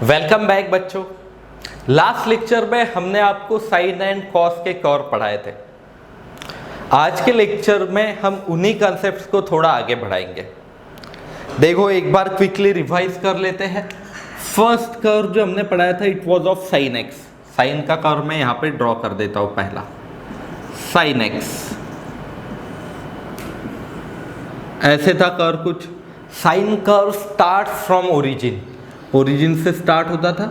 Welcome back बच्चों। Last lecture में हमने आपको साइन एंड कॉस के कर्व पढ़ाए थे। आज के लेक्चर में हम उन्हीं कॉन्सेप्ट्स को थोड़ा आगे बढ़ाएंगे। देखो एक बार क्विकली रिवाइज कर लेते हैं। फर्स्ट कर्व जो हमने पढ़ाया था it was of sine x. Sine का कर्व मैं यहाँ पे ड्रॉ कर देता हूँ। पहला साइन एक्स ऐसे था कर्व कुछ। Sine curve start from origin, origin से स्टार्ट होता था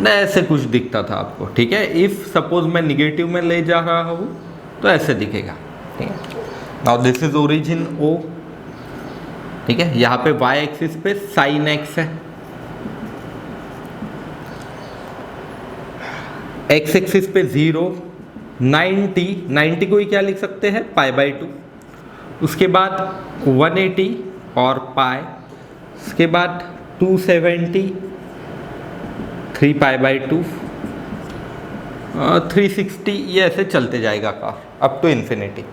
न, ऐसे कुछ दिखता था आपको। ठीक है, इफ सपोज मैं निगेटिव में ले जा रहा हूं तो ऐसे दिखेगा। ठीक है, now this is origin O. ठीक है, यहां पे y एक्सिस पे साइन एक्स है, x एक्सिस पे 0, 90 को ही क्या लिख सकते हैं π/2, उसके बाद 180 और पाई, उसके बाद 270, 3π/2, 360, ये ऐसे चलते जाएगा का अप टू इन्फिनिटी।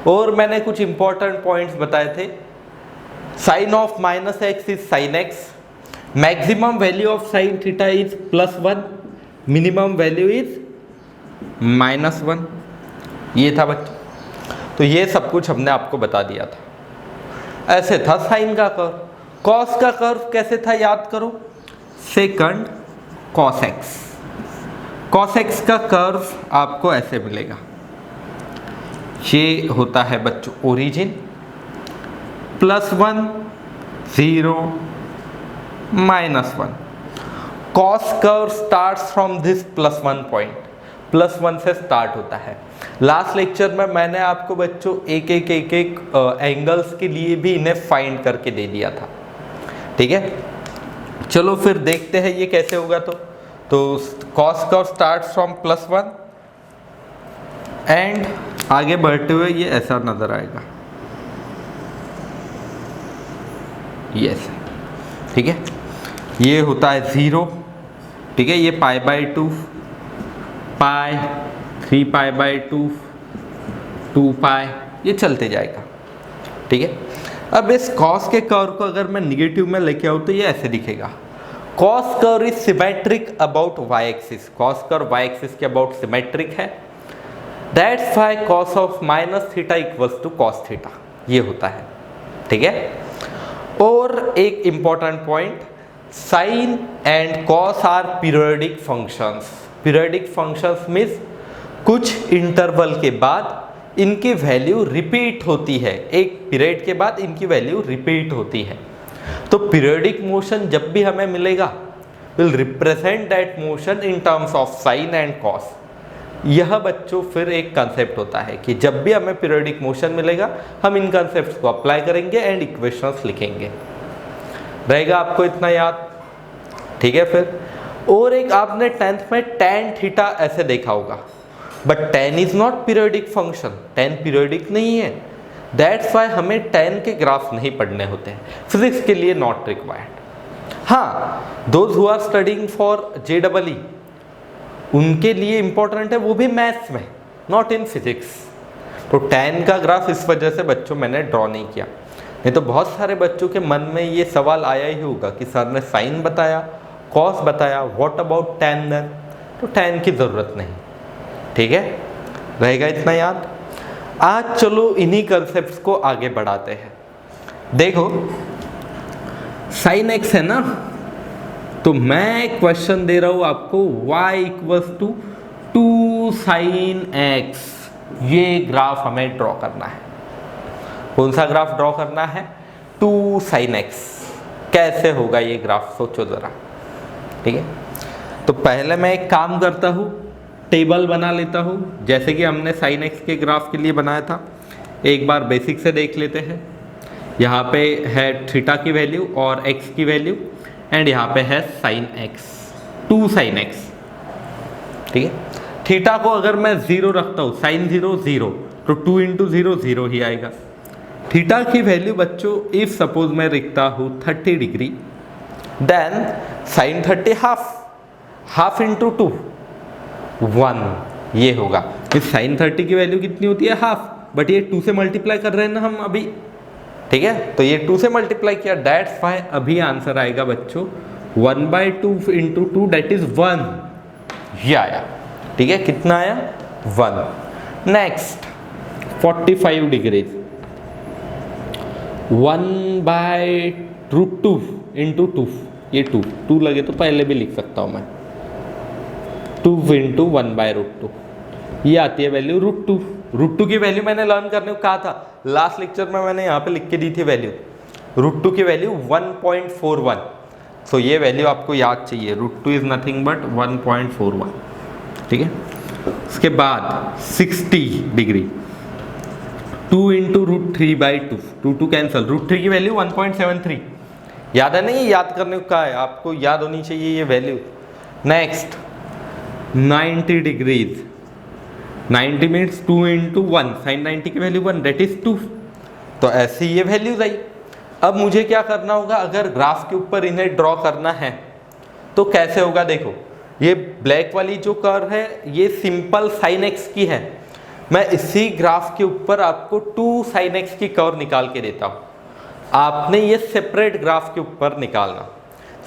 और मैंने कुछ इंपॉर्टेंट पॉइंट्स बताए थे। Sine of minus x is sine x, maximum value of sine theta is +1, minimum value is -1। ये था बच्चों, तो ये सब कुछ हमने आपको बता दिया था। ऐसे था साइन का कर्व। कॉस का कर्व कैसे था याद करो, second cos x. Cos x का कर्व आपको ऐसे मिलेगा। ये होता है बच्चों origin, +1, 0, -1। Cos curve starts from this +1 point, +1 से स्टार्ट होता है। लास्ट लेक्चर में मैंने आपको बच्चों एक एंगल्स के लिए भी इन्हें फाइंड करके दे दिया था। ठीक है, चलो फिर देखते हैं ये कैसे होगा। तो cos curve starts from +1 and आगे बढ़ते हुए ये ऐसा नजर आएगा, ये ऐसे। ठीक है, ये होता है 0। ठीक है, ये π/2, पाई, 3π/2, 2π, ये चलते जाएगा। ठीक है, अब इस कॉस के कर्व को अगर मैं निगेटिव में लेके आऊँ तो ये ऐसे दिखेगा। Cos curve is symmetric about y axis. Cos curve y axis के अबाउट सिमेट्रिक है। That's why cos of -θ equals to cos theta, ये होता है। ठीक है, और एक important point, sine and cos are periodic functions. Periodic functions means कुछ इंटरवल के बाद इनकी वैल्यू रिपीट होती है, एक पीरियड के बाद इनकी वैल्यू रिपीट होती है। तो पीरियोडिक मोशन जब भी हमें मिलेगा will represent that motion in terms of sine and cos. यह बच्चों फिर एक कंसेप्ट होता है कि जब भी हमें पीरियोडिक मोशन मिलेगा हम इन कंसेप्ट्स को अप्लाई करेंगे एंड इक्वेशंस लिखेंगे। रहेगा आपको इतना याद? ठीक है, फिर और एक आपने 10th में tan थीटा ऐसे देखा होगा, but tan is not periodic function, tan periodic नहीं है। दैट्स वाई हमें tan के ग्राफ नहीं पढ़ने होते हैं, फिजिक्स के लिए नॉट रिक्वायर्ड। हाँ, those who are studying for JEE उनके लिए इंपॉर्टेंट है, वो भी मैथ्स में, नॉट इन फिजिक्स। तो tan का ग्राफ इस वजह से बच्चों मैंने ड्रॉ नहीं किया, नहीं तो बहुत सारे बच्चों के मन में ये सवाल आया ही होगा कि सर ने साइन बताया, कॉस बताया, व्हाट अबाउट tan देन? तो tan की ज़रूरत नहीं। ठीक है, रहेगा इतना याद? आज चलो इन्हीं कंसेप्ट्स को आगे बढ़ाते हैं। देखो साइन एक्स है ना, तो मैं क्वेश्चन दे रहा हूं आपको y = 2 sin x। ये ग्राफ हमें ड्रॉ करना है। कौन सा ग्राफ ड्रॉ करना है? 2 sin x। कैसे होगा ये ग्राफ, सोचो जरा। ठीक है, तो पहले मैं एक काम करता हूँ, टेबल बना लेता हूँ जैसे कि हमने साइन एक्स के ग्राफ के लिए बनाया था। एक बार बेसिक से देख लेते हैं। यहाँ पे है थीटा की वैल्यू और एक्स की वैल्यू, एंड यहाँ पे है साइन एक्स, 2 sin x। ठीक है, थीटा को अगर मैं 0 रखता हूँ, साइन 0 0, तो 2 × 0 0 ही आएगा। थीटा की वैल्यू बच्चों इफ सपोज मैं लिखता हूँ 30 degree, then sine 30 half into 2 1, ये होगा। इस साइन 30 की वैल्यू कितनी होती है? हाफ, बट ये 2 से मल्टीप्लाई कर रहे हैं ना हम अभी। ठीक है, तो ये 2 से मल्टीप्लाई किया, दैट्स वाई अभी आंसर आएगा बच्चों 1/2 इंटू 2 दैट इज 1, ये आया। ठीक है, कितना आया 1। नेक्स्ट 45 डिग्रीज 1/√2 इंटू 2, ये 2 लगे तो पहले भी लिख सकता हूँ मैं, 2 इंटू 1/√2, ये आती है वैल्यू √2। √2 की वैल्यू मैंने लर्न करने को कहा था लास्ट लेक्चर में, मैंने यहाँ पे लिख के दी थी वैल्यू, √2 की वैल्यू 1.41। सो ये वैल्यू आपको याद चाहिए, √2 इज नथिंग बट 1.41। ठीक है, उसके बाद 60 डिग्री 2 इंटू √3/2, 2 कैंसल, √3 की वैल्यू 1.73, याद है नहीं, ये याद करने को कहा है, आपको याद होनी चाहिए ये value. Next 90 degrees 90 means 2 into 1, sine 90 की वैल्यू 1 दैट इज 2। तो ऐसी ये वैल्यूज आई। अब मुझे क्या करना होगा, अगर ग्राफ के ऊपर इन्हें ड्रॉ करना है तो कैसे होगा। देखो ये ब्लैक वाली जो कर्व है ये सिंपल साइन एक्स की है, मैं इसी ग्राफ के ऊपर आपको 2 साइन एक्स की कर्व निकाल के देता हूँ, आपने ये सेपरेट ग्राफ के ऊपर निकालना।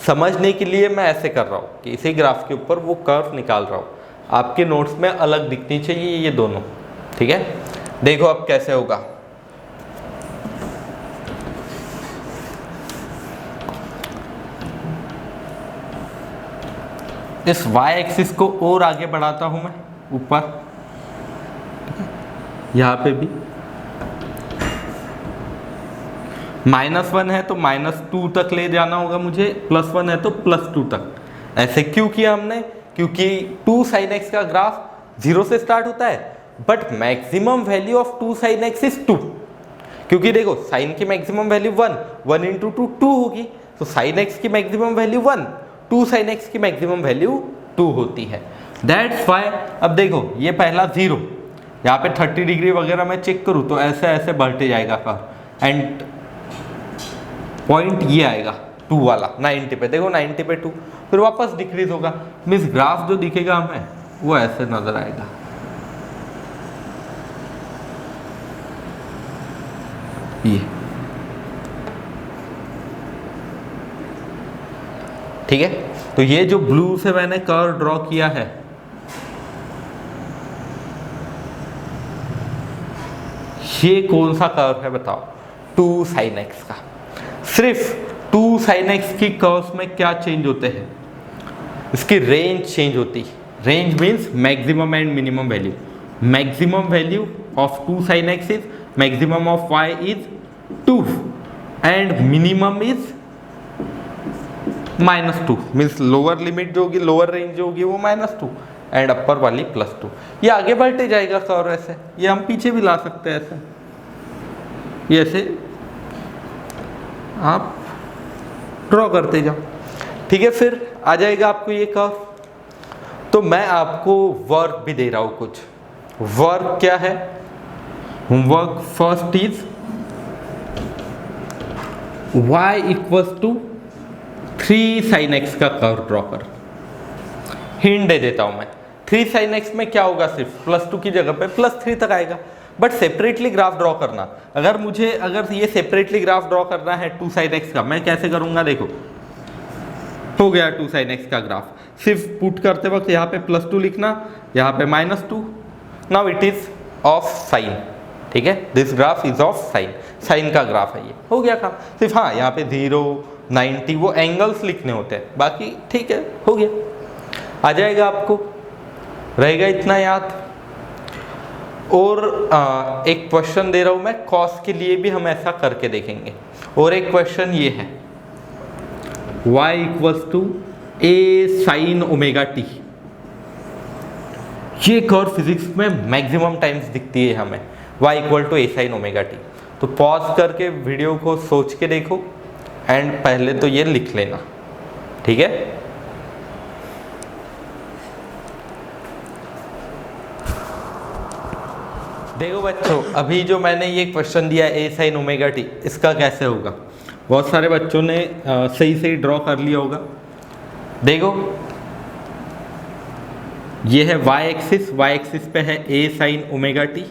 समझने के लिए मैं ऐसे कर रहा हूँ कि इसी ग्राफ के ऊपर वो कर्व निकाल रहा हूँ, आपके नोट्स में अलग दिखनी चाहिए ये दोनों। ठीक है, देखो अब कैसे होगा। इस y एक्सिस को और आगे बढ़ाता हूं मैं ऊपर, यहां पे भी -1 है तो -2 तक ले जाना होगा मुझे, +1 है तो +2 तक। ऐसे क्यों किया हमने, क्योंकि 2 sin x का ग्राफ 0 से स्टार्ट होता है, but maximum value of 2 sin x is 2। क्योंकि देखो साइन की मैक्सिमम वैल्यू 1 इंटू 2 होगी, तो साइन x की मैक्सिमम वैल्यू 1, 2 sin x की मैक्सिमम वैल्यू 2 होती है। दैट्स वाई अब देखो ये पहला 0, यहाँ पे 30 डिग्री वगैरह मैं चेक करूँ तो ऐसे ऐसे बढ़ते जाएगा कर्व, एंड पॉइंट ये आएगा 2 वाला 90 पे, देखो 90 पे 2, फिर वापस डिक्रीज होगा, मीन्स ग्राफ जो दिखेगा हमें वो ऐसे नजर आएगा। ये ठीक है, तो ये जो ब्लू से मैंने कर्व ड्रॉ किया है ये कौन सा कर्व है बताओ, 2 sin x का। सिर्फ 2 sin x की कर्व्स में क्या चेंज होते हैं, इसकी रेंज चेंज होती है। Range means maximum and minimum value. Maximum value of 2 sin x is maximum of y is 2 and minimum is -2, means lower limit जो होगी, लोअर रेंज जो होगी वो -2 एंड अपर वाली +2। ये आगे बढ़ते जाएगा कर्व ऐसे, ये हम पीछे भी ला सकते हैं ऐसे, ये ऐसे आप ड्रॉ करते जाओ। ठीक है, फिर आ जाएगा आपको ये कर्व। तो मैं आपको वर्क भी दे रहा हूं कुछ। वर्क क्या है, homework first is y = 3 sin x का कर्व ड्रॉ कर। हिंट दे देता हूं मैं, 3 sin x में क्या होगा, सिर्फ +2 की जगह पे +3 तक आएगा, बट सेपरेटली ग्राफ ड्रॉ करना। अगर ये सेपरेटली ग्राफ ड्रॉ करना है 2 sin x का, मैं कैसे करूंगा, देखो हो गया 2 sin x का ग्राफ, सिर्फ पुट करते वक्त यहाँ पे +2 लिखना, यहाँ पे -2, now it is of sine. ठीक है, this graph is of sine, sine का ग्राफ है ये, हो गया काम। सिर्फ हाँ यहाँ पे 0 90 वो एंगल्स लिखने होते हैं, बाकी ठीक है, हो गया, आ जाएगा, आपको रहेगा इतना याद। और एक क्वेश्चन दे रहा हूं मैं कॉस के लिए भी, हम ऐसा करके देखेंगे। और एक क्वेश्चन ये है, y = a sin ω t। ये कर्व फिजिक्स में मैक्सिमम टाइम्स दिखती है हमें, y = a sin ω t। तो पॉज करके वीडियो को सोच के देखो एंड पहले तो ये लिख लेना, ठीक है। देखो बच्चों, अभी जो मैंने ये क्वेश्चन दिया a sin ω t, इसका कैसे होगा, बहुत सारे बच्चों ने सही ड्रॉ कर लिया होगा। देखो ये है y एक्सिस पे है a sin ω t,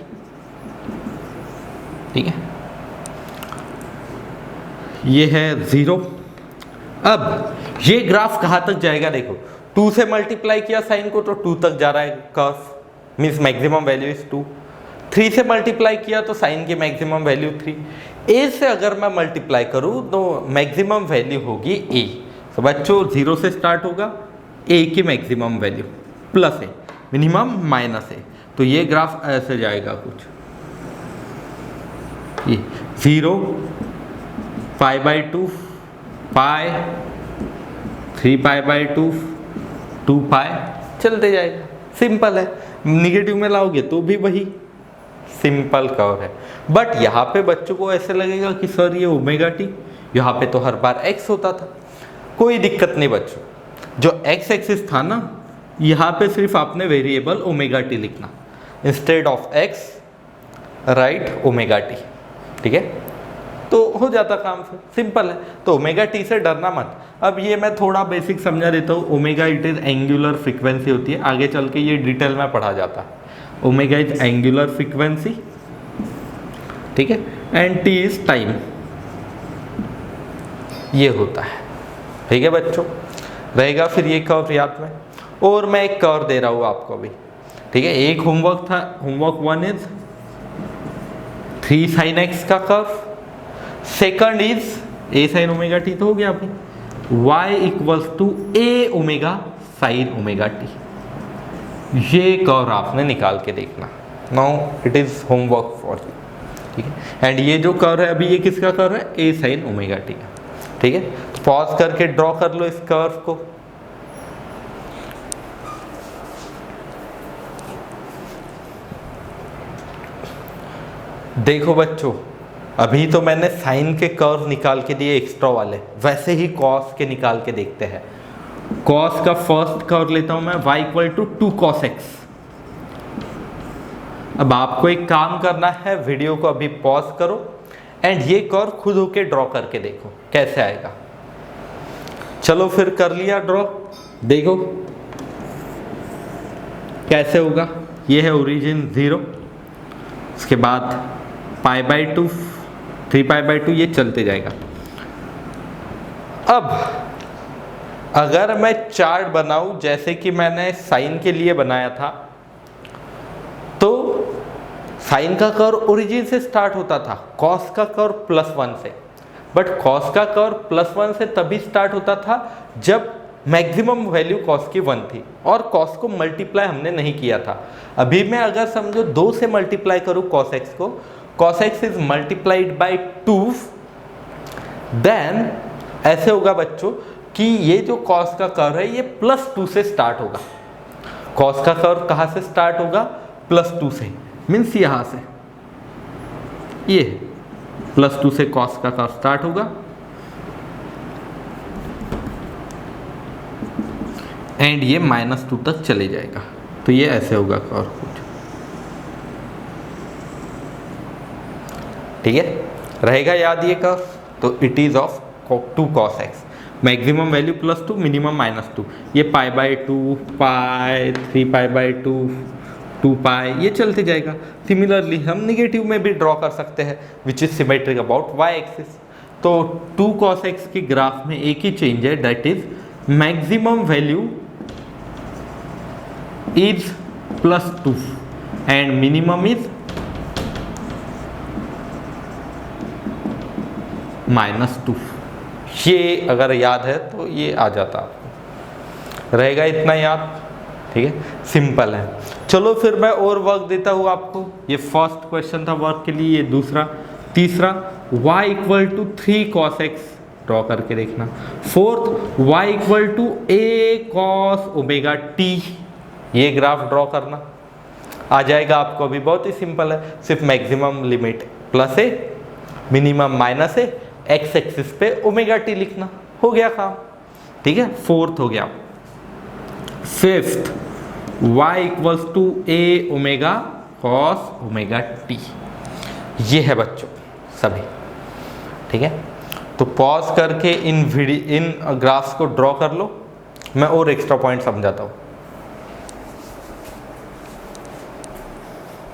ठीक है। ये है 0। अब ये ग्राफ कहाँ तक जाएगा देखो, 2 से मल्टीप्लाई किया साइन को तो 2 तक जा रहा है curve, means maximum value is 2। 3 से मल्टीप्लाई किया तो साइन की मैक्सिमम वैल्यू 3। ए से अगर मैं मल्टीप्लाई करूँ तो मैक्सिमम वैल्यू होगी ए। तो बच्चों 0 से स्टार्ट होगा, ए की मैक्सिमम वैल्यू प्लस ए, मिनिमम माइनस ए। तो ये ग्राफ ऐसे जाएगा कुछ, ये 0 π/2 पाई 3 π/2 2 पाई चलते जाएगा। सिंपल है, निगेटिव में लाओगे तो भी वही सिंपल कर्व है। बट यहाँ पे बच्चों को ऐसे लगेगा कि सर ये ओमेगा टी, यहाँ पे तो हर बार एक्स होता था। कोई दिक्कत नहीं बच्चों, जो एक्स एक्सिस था ना, यहाँ पे सिर्फ आपने वेरिएबल ओमेगा टी लिखना, instead of x right omega T, ठीक है, तो हो जाता काम फिर, सिंपल है। तो ओमेगा टी से डरना मत। अब ये मैं थोड़ा बेसिक समझा देता हूँ। Omega it is angular frequency होती है, आगे चल के ये डिटेल में पढ़ा जाता है। ओमेगा इज एंगुलर फ्रीक्वेंसी, ठीक है, एंड टी इज टाइम, ये होता है, ठीक है बच्चों। रहेगा फिर ये कर्व याद में। और मैं एक कर्व दे रहा हूँ आपको भी, ठीक है। एक होमवर्क था, होमवर्क 1 इज 3 sin x का curve, second is a sin omega t, तो हो गया अभी y equals to a omega sine omega t. ये कर्व आपने निकाल के देखना। Now it is homework for you, ठीक है। एंड ये जो कर्व है अभी, ये किसका कर्व है, a sin ओमेगा टी का, ठीक है। तो पॉज करके ड्रॉ कर लो इस कर्व को। देखो बच्चों, अभी तो मैंने साइन के कर्व निकाल के दिए एक्स्ट्रा वाले, वैसे ही कॉस के निकाल के देखते हैं। कॉस का फर्स्ट कर्व लेता हूं मैं, y equal to 2 cos x। अब आपको एक काम करना है, वीडियो को अभी पॉज करो एंड ये कर्व खुद होके ड्रॉ करके देखो कैसे आएगा। चलो फिर कर लिया ड्रॉ, देखो कैसे होगा। ये है ओरिजिन 0, उसके बाद π/2 3 π/2, ये चलते जाएगा। अब अगर मैं चार्ट बनाऊं जैसे कि मैंने साइन के लिए बनाया था, तो साइन का कर्व ओरिजिन से स्टार्ट होता था, कॉस का कर्व +1 से। बट कॉस का कर्व +1 से तभी स्टार्ट होता था जब मैक्सिमम वैल्यू कॉस की 1 थी और कॉस को मल्टीप्लाई हमने नहीं किया था। अभी मैं अगर समझो 2 से मल्टीप्लाई करूं कॉस एक्स को, cos x is multiplied by 2, then ऐसे होगा बच्चों कि ये जो cos का कर्व है ये +2 से स्टार्ट होगा। cos का कर्व कहाँ से स्टार्ट होगा, +2 से, मीन्स यहाँ से, ये +2 से cos का कर्व स्टार्ट होगा एंड ये -2 तक चले जाएगा। तो ये ऐसे होगा कर्व कुछ, ठीक है, रहेगा याद ये कर्व। तो it is of 2 cos x, maximum value +2, minimum -2। ये π/2 पाई 3 π/2 2 पाई, ये चलते जाएगा। सिमिलरली हम निगेटिव में भी ड्रॉ कर सकते हैं, which is symmetric about y axis. तो 2 cos x की ग्राफ में एक ही चेंज है, that is maximum value is +2 and minimum is -2। ये अगर याद है तो ये आ जाता आपको, रहेगा इतना याद, ठीक है, सिंपल है। चलो फिर मैं और वर्क देता हूँ आपको। ये फर्स्ट क्वेश्चन था वर्क के लिए, ये दूसरा, तीसरा y equal to 3 cos x draw करके देखना। Fourth y equal to a cos omega t, ये ग्राफ ड्रॉ करना। आ जाएगा आपको, अभी बहुत ही सिंपल है, सिर्फ maximum limit +a, minimum -a, x axis पे ओमेगा टी लिखना, हो गया काम, ठीक है। फोर्थ हो गया। Fifth y equals to a omega cos omega t, ये है बच्चों सभी, ठीक है। तो पॉज करके इन ग्राफ्स को ड्रॉ कर लो, मैं और एक्स्ट्रा पॉइंट समझाता हूँ।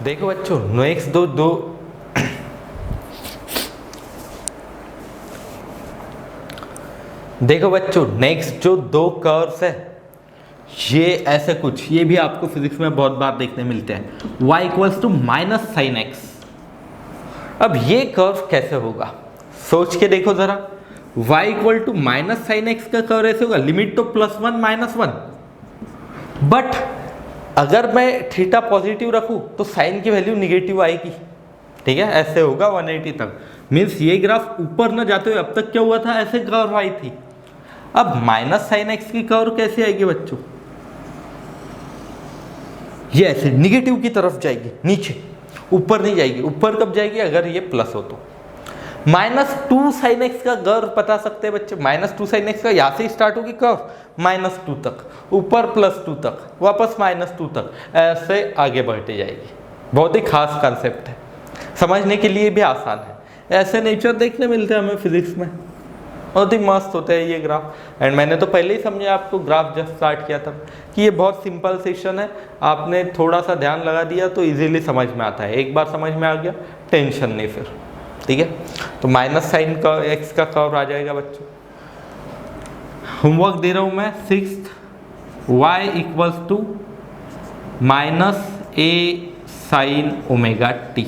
देखो बच्चों, नेक्स्ट दो देखो बच्चों, नेक्स्ट जो दो कर्व्स है ये ऐसे कुछ, ये भी आपको फिजिक्स में बहुत बार देखने मिलते हैं, y equals to minus sine x. अब ये कर्व कैसे होगा सोच के देखो जरा, y equal to minus sine x का कर्व ऐसे होगा, लिमिट तो +1 -1, बट अगर मैं थीटा पॉजिटिव रखूं तो साइन की वैल्यू निगेटिव आएगी, ठीक है, ऐसे होगा 180 तक। मीन्स ये ग्राफ ऊपर न जाते हुए अब तक क्या हुआ था, ऐसे कर्व आई थी। अब माइनस साइन एक्स की कर्व कैसे आएगी बच्चों, ये ऐसे निगेटिव की तरफ जाएगी, नीचे, ऊपर नहीं जाएगी। ऊपर कब जाएगी, अगर ये प्लस हो तो। -2 साइन एक्स का कर्व बता सकते हैं बच्चे, -2 साइन एक्स का यहाँ से स्टार्ट होगी कर्व -2 तक, ऊपर +2 तक, वापस -2 तक, ऐसे आगे बढ़ती जाएगी। बहुत ही खास कॉन्सेप्ट है, समझने के लिए भी आसान है। ऐसे नेचर देखने मिलते हैं हमें फिजिक्स में, बहुत ही मस्त होता है ये ग्राफ। एंड मैंने तो पहले ही समझा आपको ग्राफ जब स्टार्ट किया था कि ये बहुत सिंपल सेक्शन है, आपने थोड़ा सा ध्यान लगा दिया तो इजीली समझ में आता है। एक बार समझ में आ गया टेंशन नहीं फिर, ठीक है। तो माइनस साइन का एक्स का कर्व आ जाएगा बच्चों। होमवर्क दे रहा हूँ मैं 6th, y equals to -a sin omega t,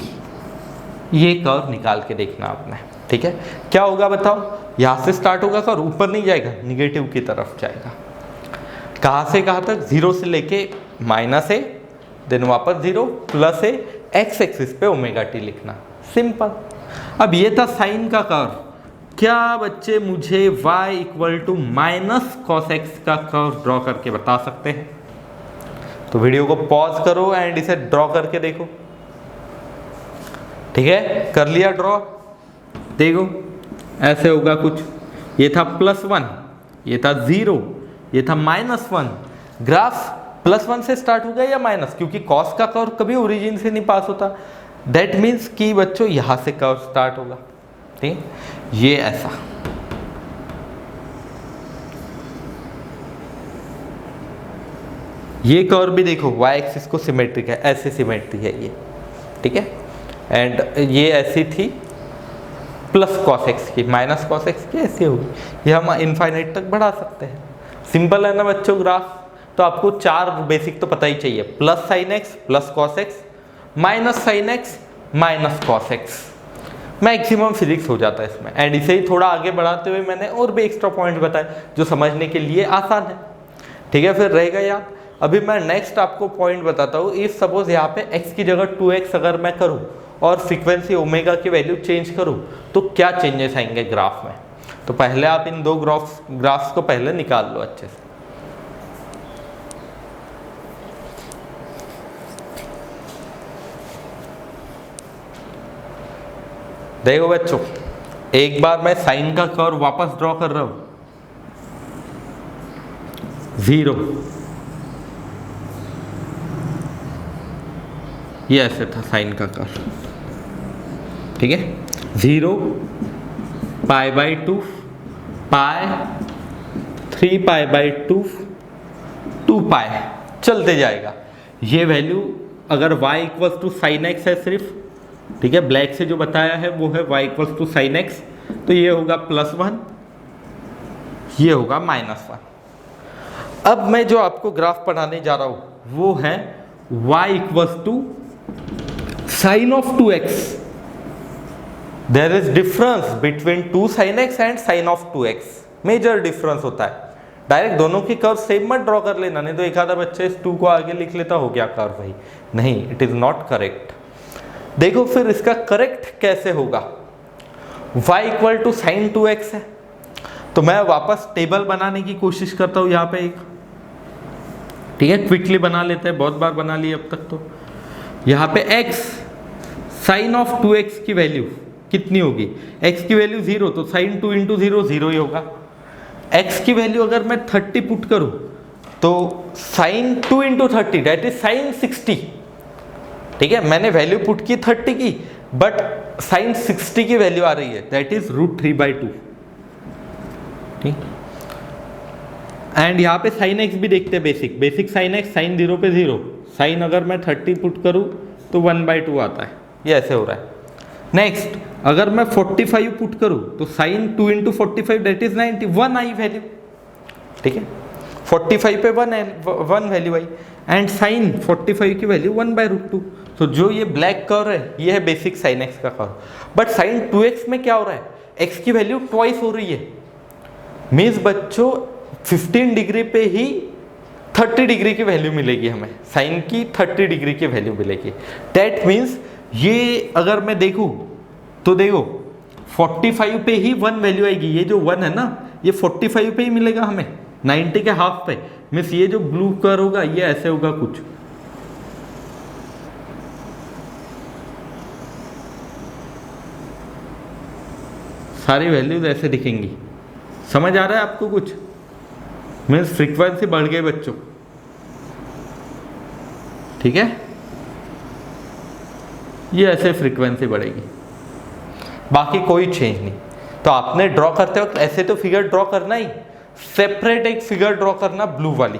ये कर्व निकाल के देखना आपने, ठीक है। क्या होगा बताओ, यहाँ से स्टार्ट होगा कर्व, ऊपर नहीं जाएगा, निगेटिव की तरफ जाएगा। कहाँ से कहाँ तक, 0 से लेके -a, देन वापस 0, +a, x एक्सिस पे ओमेगा t लिखना, सिंपल। अब ये था साइन का कर्व। क्या बच्चे मुझे y equal to -cos x का कर्व ड्रॉ करके बता सकते हैं? तो वीडियो को पॉज करो एंड इसे ड्रॉ करके देखो, ठीक है। कर लिया ड्रॉ, देखो ऐसे होगा कुछ, ये था +1, ये था 0, ये था -1। ग्राफ +1 से स्टार्ट होगा या माइनस, क्योंकि कॉस का कर्व कभी ओरिजिन से नहीं पास होता। दैट मीन्स कि बच्चों यहाँ से कर्व स्टार्ट होगा, ठीक, ये ऐसा। ये कर्व भी देखो y एक्सिस को सिमेट्रिक है, ऐसे सिमेट्रिक है ये, ठीक है। एंड ये ऐसी थी +cos x की, -cos x की ऐसी होगी, ये हम इनफाइनाइट तक बढ़ा सकते हैं। सिंपल है ना बच्चों ग्राफ। तो आपको 4 बेसिक तो पता ही चाहिए, +sin x, +cos x, -sin x, -cos x। Maximum physics हो जाता है इसमें। एंड इसे ही थोड़ा आगे बढ़ाते हुए मैंने और भी एक्स्ट्रा पॉइंट बताए जो समझने के लिए आसान है, ठीक है। फिर रहेगा याद। अभी मैं नेक्स्ट आपको पॉइंट बताता हूँ। इफ सपोज यहाँ पे x की जगह 2x अगर मैं करूँ और फ्रीक्वेंसी ओमेगा की वैल्यू चेंज करूँ तो क्या चेंजेस आएंगे ग्राफ में। तो पहले आप इन दो ग्राफ्स को पहले निकाल लो अच्छे से। देखो बच्चों, एक बार मैं साइन का कर्व वापस ड्रॉ कर रहा हूं। 0, ये ऐसे था साइन का कर्व, ठीक है। 0, π/2, पाई, 3π/2, 2π चलते जाएगा। ये वैल्यू अगर y equals to sine x है सिर्फ, ठीक है, ब्लैक से जो बताया है वो है y equals to sine x, तो ये होगा +1, ये होगा -1। अब मैं जो आपको ग्राफ पढ़ाने जा रहा हूं वो है y equals to sine of 2x। There is difference between 2 sin x and sine of 2x, major difference होता है। डायरेक्ट दोनों की कर्व सेम मत ड्रॉ कर लेना, नहीं तो एक आधा बच्चे इस 2 को आगे लिख लेता, हो गया कर्व भाई, नहीं, इट इज नॉट करेक्ट। देखो फिर इसका करेक्ट कैसे होगा। y equal to sign 2x है, तो मैं वापस टेबल बनाने की कोशिश करता हूँ यहाँ पे एक, ठीक है, क्विकली बना लेते हैं, बहुत बार बना लिए अब तक। तो यहाँ पे x साइन ऑफ 2x की वैल्यू कितनी होगी, x की वैल्यू 0, तो साइन 2 × 0 0 ही होगा। x की वैल्यू अगर मैं 30 पुट करूँ तो साइन 2 × 30 दैट इज साइन 60, ठीक है। मैंने वैल्यू पुट की 30 की, बट साइन 60 की वैल्यू आ रही है, दैट इज √3/2, ठीक। एंड यहाँ पे साइन x भी देखते हैं, बेसिक साइन x, साइन 0 पे 0, साइन अगर मैं 30 पुट करूँ तो 1/2 आता है, ये ऐसे हो रहा है। नेक्स्ट अगर मैं 45 पुट करूँ तो साइन 2 इंटू 45 दैट इज 90, 1 आई वैल्यू, ठीक है। 45 पे 1 वैल्यू आई एंड साइन 45 की वैल्यू 1/√2। तो जो ये ब्लैक कर्व है ये है बेसिक साइन एक्स का कर्व। बट साइन 2x में क्या हो रहा है, x की वैल्यू ट्वाइस हो रही है। मीन्स बच्चों 15 डिग्री पे ही 30 डिग्री की वैल्यू मिलेगी हमें, साइन की 30 डिग्री की वैल्यू मिलेगी। दैट मीन्स ये अगर मैं देखूं तो देखो 45 पे ही 1 वैल्यू आएगी, ये जो 1 है ना ये 45 पे ही मिलेगा हमें, 90 के हाफ पे। मीन्स ये जो ब्लू कर्व होगा ये ऐसे होगा कुछ, सारी वैल्यूज ऐसे दिखेंगी। समझ आ रहा है आपको कुछ? मीन्स फ्रीक्वेंसी बढ़ गई बच्चों, ठीक है। ये ऐसे फ्रीक्वेंसी बढ़ेगी, बाकी कोई चेंज नहीं। तो आपने ड्रॉ करते वक्त ऐसे तो फिगर ड्रॉ करना ही, सेपरेट एक फिगर ड्रॉ करना ब्लू वाली,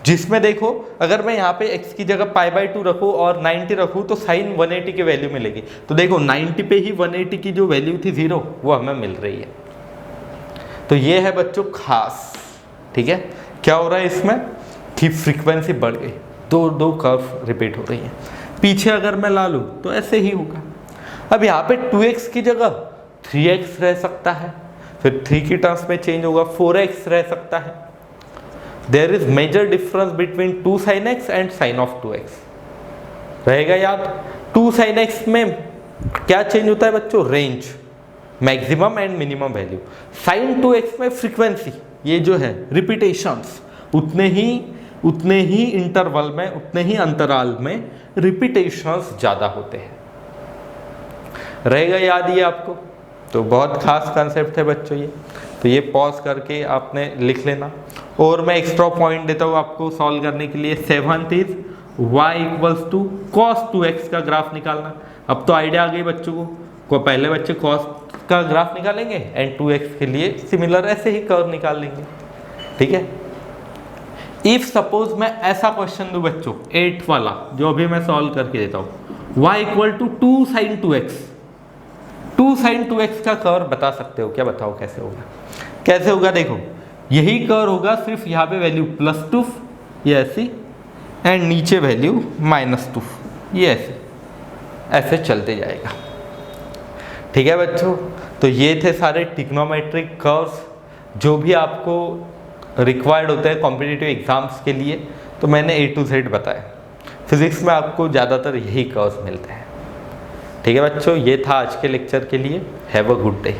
जिसमें देखो अगर मैं यहाँ पे x की जगह π/2 रखूँ और 90 रखूँ तो साइन 180 की वैल्यू मिलेगी। तो देखो 90 पे ही 180 की जो वैल्यू थी 0 वो हमें मिल रही है। तो ये है बच्चों खास, ठीक है। क्या हो रहा है इसमें कि फ्रीक्वेंसी बढ़ गई, दो कर्व रिपीट हो रही है। पीछे अगर मैं ला लूँ तो ऐसे ही होगा। अब यहाँ पे 2x की जगह 3x रह सकता है, फिर 3 की टर्म्स में चेंज होगा 4x रह सकता है। There is major difference between 2 sin x and sine of 2x, रहेगा याद। 2 sin x में क्या चेंज होता है बच्चों, range, maximum and minimum value. Sine 2x में फ्रीक्वेंसी, ये जो है रिपीटेशंस, उतने ही इंटरवल में, उतने ही अंतराल में रिपीटेशंस ज़्यादा होते हैं, रहेगा याद ये आपको। तो बहुत खास कंसेप्ट है बच्चों ये। तो ये पॉज करके आपने लिख लेना। और मैं एक्स्ट्रा पॉइंट देता हूँ आपको सॉल्व करने के लिए। 7th is y = cos 2x का ग्राफ निकालना। अब तो आइडिया आ गई बच्चों को पहले बच्चे cos का ग्राफ निकालेंगे एंड 2x के लिए सिमिलर ऐसे ही कर्व निकाल लेंगे, ठीक है। इफ सपोज मैं ऐसा क्वेश्चन दूं बच्चों 8 वाला जो अभी मैं सॉल्व करके देता हूँ, y = 2 sin 2x, 2 sin 2x का कर्व बता सकते हो क्या? बताओ कैसे होगा? कैसे होगा देखो, यही कर्व होगा, सिर्फ यहाँ पे वैल्यू +2 ये ऐसी एंड नीचे वैल्यू -2 ये ऐसे चलते जाएगा, ठीक है बच्चों। तो ये थे सारे ट्रिग्नोमेट्रिक कर्व्स जो भी आपको रिक्वायर्ड होते हैं कॉम्पिटिटिव एग्जाम्स के लिए। तो मैंने A to Z बताया। फिजिक्स में आपको ज़्यादातर यही कर्व्स मिलते हैं, ठीक है बच्चों। ये था आज के लेक्चर के लिए। Have a good day.